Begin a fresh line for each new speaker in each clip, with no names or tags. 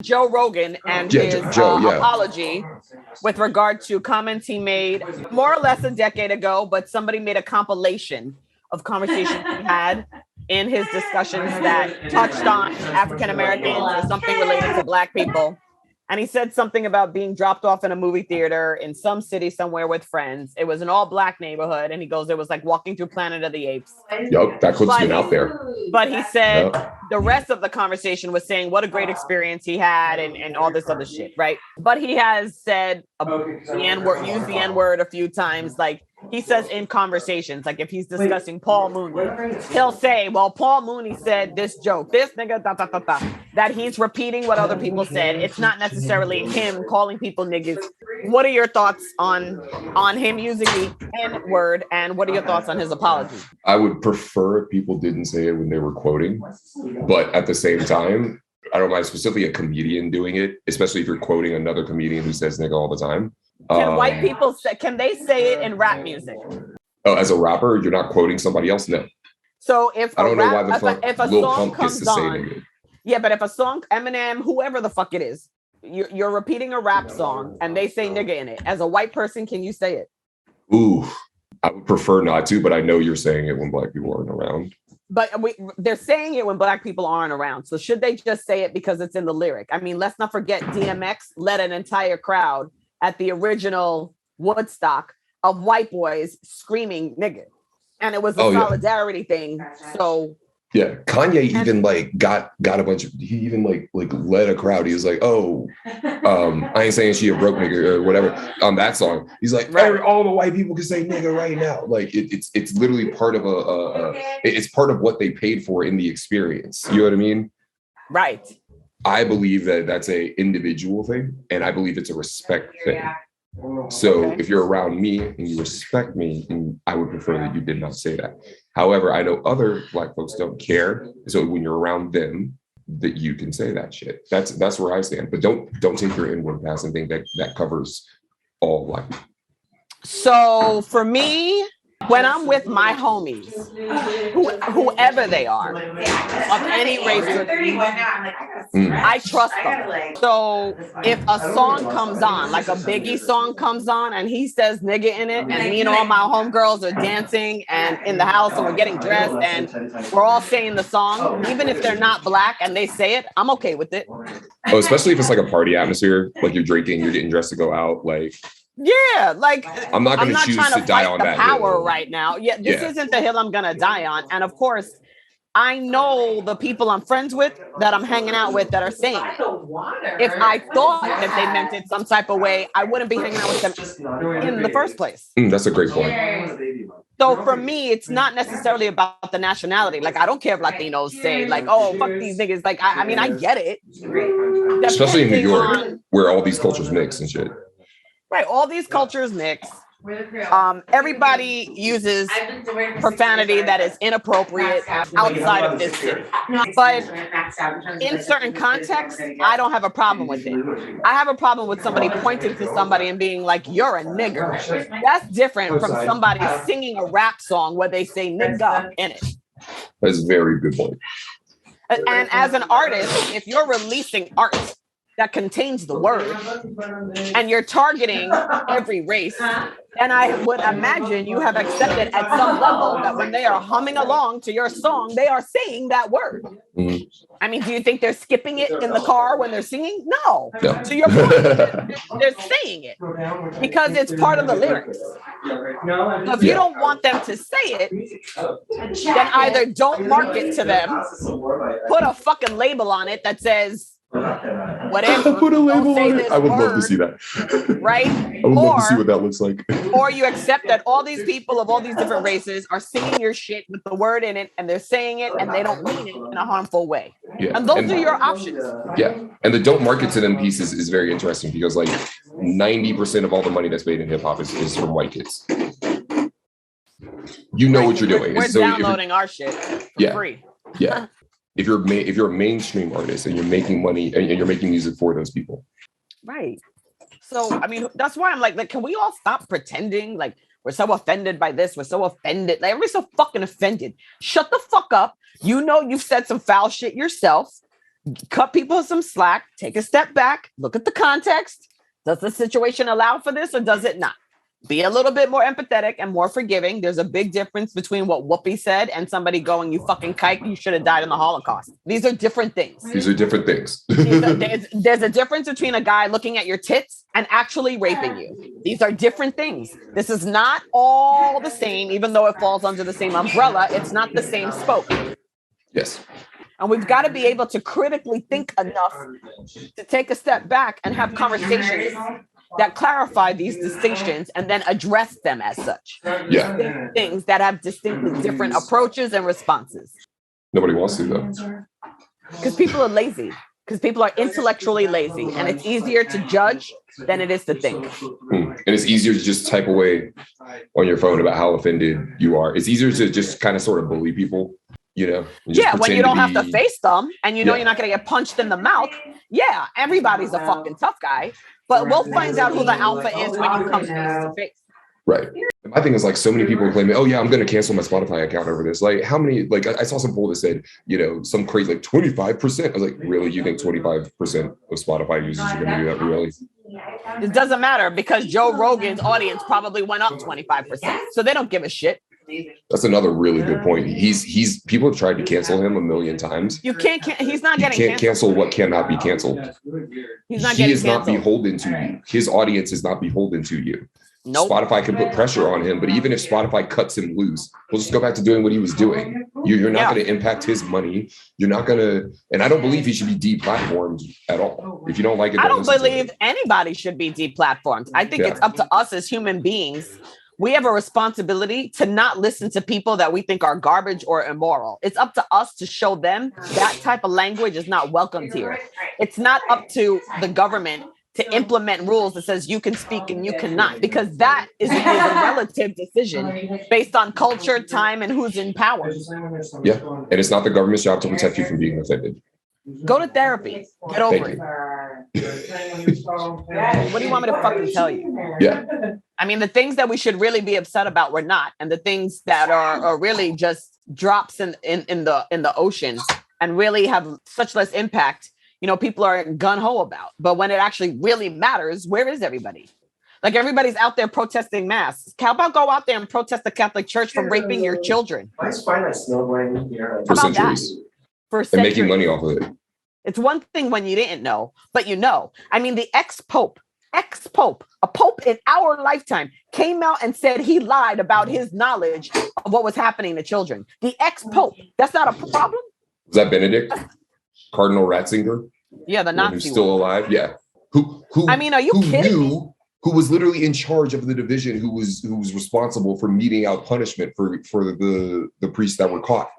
Joe Rogan and his apology with regard to comments he made more or less a decade ago, but somebody made a compilation of conversations he had in his discussions that touched on African Americans or something related to Black people. And he said something about being dropped off in a movie theater in some city somewhere with friends. It was an all Black neighborhood. And he goes, it was like walking through Planet of the Apes.
Yep, that clip's been out there.
But he said the rest of the conversation was saying what a great experience he had and all this other shit, right? But he has said the N-word, used the N-word a few times. Like he says in conversations, like if he's discussing Paul Mooney, he'll say, well, Paul Mooney said this joke, this nigga, da, da, da, da, that he's repeating what other people said. It's not necessarily him calling people niggas. What are your thoughts on him using the N-word, and what are your thoughts on his apology?
I would prefer if people didn't say it when they were quoting, but at the same time, I don't mind specifically a comedian doing it, especially if you're quoting another comedian who says nigga all the time.
Can white people say, can they say it in rap music?
Oh, as a rapper, you're not quoting somebody else? No.
So if
I don't know why the fuck
if a
Lil
song
Pump
comes
gets to say
on,
nigga.
Yeah, but if a song, Eminem, whoever the fuck it is, you're repeating a rap song and they say nigga in it. As a white person, can you say it?
Ooh, I would prefer not to, but I know you're saying it when Black people aren't around.
But they're saying it when Black people aren't around. So should they just say it because it's in the lyric? I mean, let's not forget DMX led an entire crowd at the original Woodstock of white boys screaming nigga. And it was a solidarity thing. So
yeah, Kanye even like got a bunch of, he even like led a crowd. He was like, oh, I ain't saying she a broke nigga or whatever on that song. He's like, all the white people can say nigga right now. Like it's literally part of it's part of what they paid for in the experience. You know what I mean?
Right.
I believe that that's a individual thing, and I believe it's a respect thing. So if you're around me and you respect me, and I would prefer that you did not say that. However, I know other Black folks don't care. So when you're around them, that you can say that shit. That's where I stand. But don't take your inward pass and think that covers all Black people. So
for me, when I'm with my homies, whoever they are, of any race or creed, I trust them. So if a song comes on, like a Biggie song comes on, and he says nigga in it, and me and all my homegirls are dancing and in the house and we're getting dressed and we're all saying the song, even if they're not Black and they say it, I'm okay with it.
Oh, especially if it's like a party atmosphere, like you're drinking, you're getting dressed to go out, like.
Yeah, like
I'm not going to choose to die on that
power
hill
right now. Yeah, this isn't the hill I'm going to die on. And of course, I know the people I'm friends with that I'm hanging out with that are saying it. If I thought that they meant it some type of way, I wouldn't be hanging out with them in the first place.
That's a great point.
So for me, it's not necessarily about the nationality. Like, I don't care if Latinos say like, oh, fuck these niggas. Like, I mean, I get it.
Especially in New York, where all these cultures mix and shit.
Right, all these cultures mix. Everybody uses profanity that is inappropriate outside of this city. But in certain contexts, I don't have a problem with it. I have a problem with somebody pointing to somebody and being like, you're a nigger. That's different from somebody singing a rap song where they say nigga in it.
That's a very good point.
And as an artist, if you're releasing art that contains the word, and you're targeting every race, and I would imagine you have accepted at some level that when they are humming along to your song, they are saying that word. Mm-hmm. I mean, do you think they're skipping it in the car when they're singing? No. To your point, they're saying it because it's part of the lyrics. So if you don't want them to say it, then either don't market to them, put a fucking label on it that says, whatever.
Put a label on it. I would love to see that.
Right?
I would love to see what that looks like.
Or you accept that all these people of all these different races are singing your shit with the word in it, and they're saying it, and they don't mean it in a harmful way. Yeah. And those are your options.
Yeah. And the don't market to them piece is very interesting because like 90% of all the money that's made in hip hop is from white kids. You know what you're doing.
We're downloading our shit for free.
Yeah. If you're a mainstream artist and you're making money and you're making music for those people.
Right. So, I mean, that's why I'm like, can we all stop pretending like we're so offended by this? We're so offended. Like, everybody's so fucking offended. Shut the fuck up. You know, you've said some foul shit yourself. cut people some slack, take a step back, look at the context. Does the situation allow for this or does it not? Be a little bit more empathetic and more forgiving. There's a big difference between what Whoopi said and somebody going, you fucking kike, you should have died in the Holocaust. These are different things.
These are different things.
There's a difference between a guy looking at your tits and actually raping you. These are different things. This is not all the same, even though it falls under the same umbrella. It's not the same spoke.
Yes.
And we've got to be able to critically think enough to take a step back and have conversations that clarify these distinctions and then address them as such.
Yeah.
Things that have distinctly different approaches and responses.
Nobody wants to, though.
Because people are lazy. Because people are intellectually lazy. And it's easier to judge than it is to think.
And it's easier to just type away on your phone about how offended you are. It's easier to just kind of sort of bully people.
Yeah, when you don't have to face them and you know you're not going to get punched in the mouth. Yeah, everybody's a fucking tough guy, but we'll find out who the alpha is when you come face to face.
Right. My thing is like so many people are claiming, oh yeah, I'm going to cancel my Spotify account over this. Like how many, like I saw some poll that said, some crazy like 25%. I was like, really? You think 25% of Spotify users are going to do that? Really?
It doesn't matter because Joe Rogan's audience probably went up 25%. So they don't give a shit.
That's another really good point. He's people have tried to cancel him a million times.
You can't he's not getting
can't cancel what cannot be canceled. He is not beholden to you. His audience is not beholden to you. Nope. Spotify can put pressure on him, but even if Spotify cuts him loose, we'll just go back to doing what he was doing. You're not going to impact his money. You're not going to, and I don't believe he should be deplatformed at all. If you don't like it,
I don't believe anybody should be deplatformed. I think it's up to us as human beings. We have a responsibility to not listen to people that we think are garbage or immoral. It's up to us to show them that type of language is not welcomed here. It's not up to the government to implement rules that says you can speak and you cannot, because that is a relative decision based on culture, time, and who's in power.
Yeah, and it's not the government's job to protect you from being offended.
Go to therapy. Get over it. What do you want me to fucking tell you?
Yeah.
I mean, the things that we should really be upset about, we're not. And the things that are really just drops in the ocean and really have such less impact, people are gun-ho about. But when it actually really matters, where is everybody? Like everybody's out there protesting masks. How about go out there and protest the Catholic Church from raping your children?
For centuries.
For centuries.
And making money off of it.
It's one thing when you didn't know, but I mean, the ex-pope, a pope in our lifetime came out and said he lied about his knowledge of what was happening to children. The ex-pope, that's not a problem.
Was that Benedict? Cardinal Ratzinger?
Yeah, the Nazi
who's still alive? Yeah. Who
I mean, are you kidding me?
Who was literally in charge of the division, who was responsible for meting out punishment for the priests that were caught.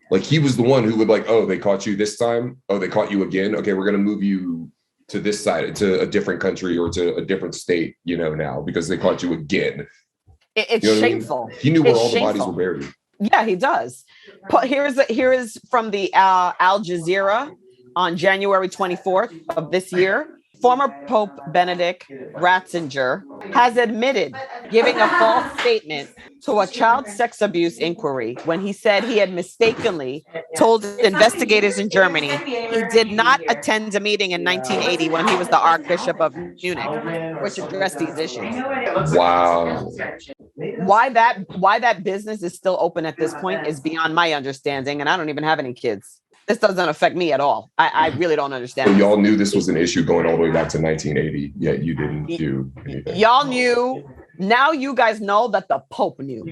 Like he was the one who would like, oh, they caught you this time. Oh, they caught you again. Okay, we're going to move you to this side, to a different country or to a different state, now, because they caught you again.
It's shameful.
I mean? He knew where all the bodies were buried.
Yeah, he does. Here is from the Al Jazeera on January 24th of this year. Former Pope Benedict Ratzinger has admitted giving a false statement to a child sex abuse inquiry when he said he had mistakenly told investigators in Germany he did not attend a meeting in 1980 when he was the Archbishop of Munich, which addressed these issues.
Wow.
Why that business is still open at this point is beyond my understanding, and I don't even have any kids. This doesn't affect me at all. I really don't understand.
So y'all knew this was an issue going all the way back to 1980, yet you didn't do anything.
Y'all knew. Now you guys know that the Pope knew.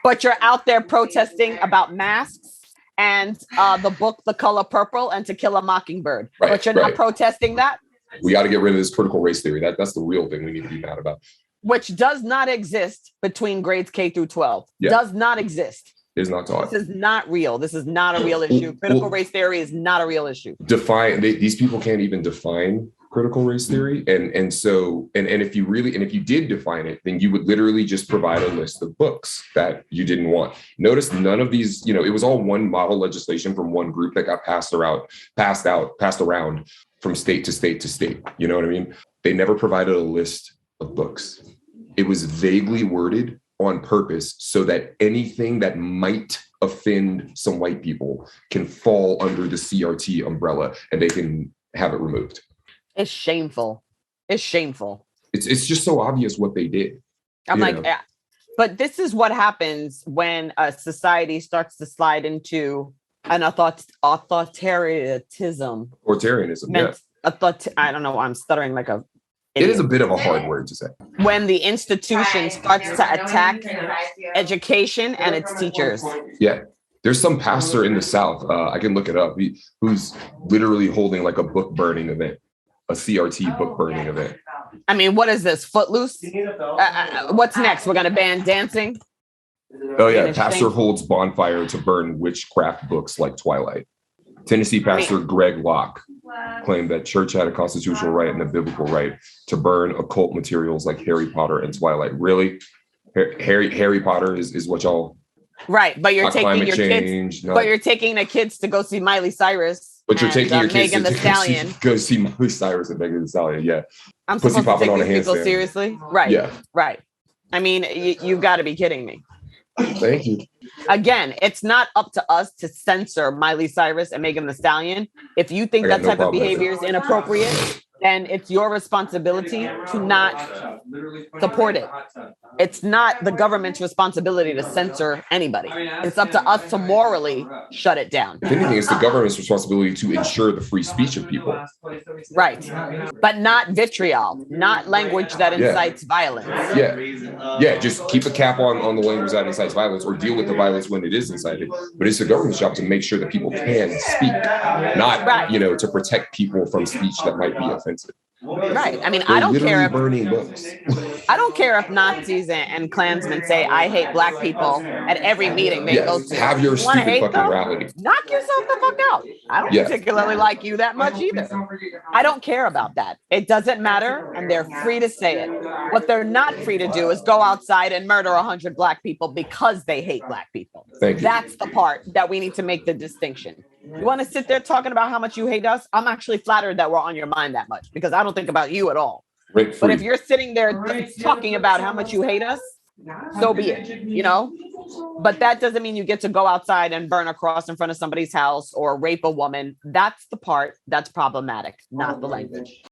But you're out there protesting about masks and the book, The Color Purple, and To Kill a Mockingbird. Right, but you're not protesting that?
We got to get rid of this critical race theory. That's the real thing we need to be mad about.
Which does not exist between grades K through 12. Yeah. Does not exist.
Is not taught.
This is not real. This is not a real issue. Critical race theory is not a real issue.
These people can't even define critical race theory. And if you did define it, then you would literally just provide a list of books that you didn't want. Notice none of these, it was all one model legislation from one group that got passed around from state to state to state. You know what I mean? They never provided a list of books. It was vaguely worded on purpose so that anything that might offend some white people can fall under the CRT umbrella and they can have it removed.
It's shameful. It's shameful.
It's just so obvious what they did.
I'm like, yeah. But this is what happens when a society starts to slide into an authoritarianism.
Authoritarianism,
I don't know. I'm stuttering like a.
It is a bit of a hard word to say.
When the institution starts to attack education and its teachers.
Yeah. There's some pastor in the South, I can look it up, who's literally holding like a book burning event, a CRT book burning event.
I mean, what is this? Footloose? What's next? We're going to ban dancing?
Oh, yeah. Pastor holds bonfire to burn witchcraft books like Twilight. Tennessee pastor Greg Locke claimed that church had a constitutional right and a biblical right to burn occult materials like Harry Potter and Twilight. Really? Harry Potter is what y'all...
Right, but you're taking your
change,
kids. But you're taking the kids to go see Miley Cyrus.
But you're taking your kids
to
go see Miley Cyrus and Megan Thee Stallion. Yeah,
I'm supposed to take these people seriously, right?
Yeah,
right. I mean, you've got to be kidding me.
Thank you.
Again, it's not up to us to censor Miley Cyrus and Megan Thee Stallion. If you think that type of behavior is inappropriate, then it's your responsibility to not support it. It's not the government's responsibility to censor anybody. It's up to us to morally shut it down.
If anything, it's the government's responsibility to ensure the free speech of people.
Right. But not vitriol, not language that incites violence.
Yeah, just keep a cap on the language that incites violence or deal with the violence when it is incited. But it's the government's job to make sure that people can speak, not, to protect people from speech that might be offensive.
Right. I mean, I don't care if
burning books.
I don't care if Nazis and Klansmen say I hate black people at every meeting they go to.
Have your stupid fucking rally.
Knock yourself the fuck out. I don't particularly like you that much either. I don't care about that. It doesn't matter, and they're free to say it. What they're not free to do is go outside and murder 100 black people because they hate black people.
Thank you.
That's the part that we need to make the distinction. You want to sit there talking about how much you hate us? I'm actually flattered that we're on your mind that much because I don't think about you at all. But if you're sitting there talking about how much you hate us, so be it, But that doesn't mean you get to go outside and burn a cross in front of somebody's house or rape a woman. That's the part that's problematic, not the language.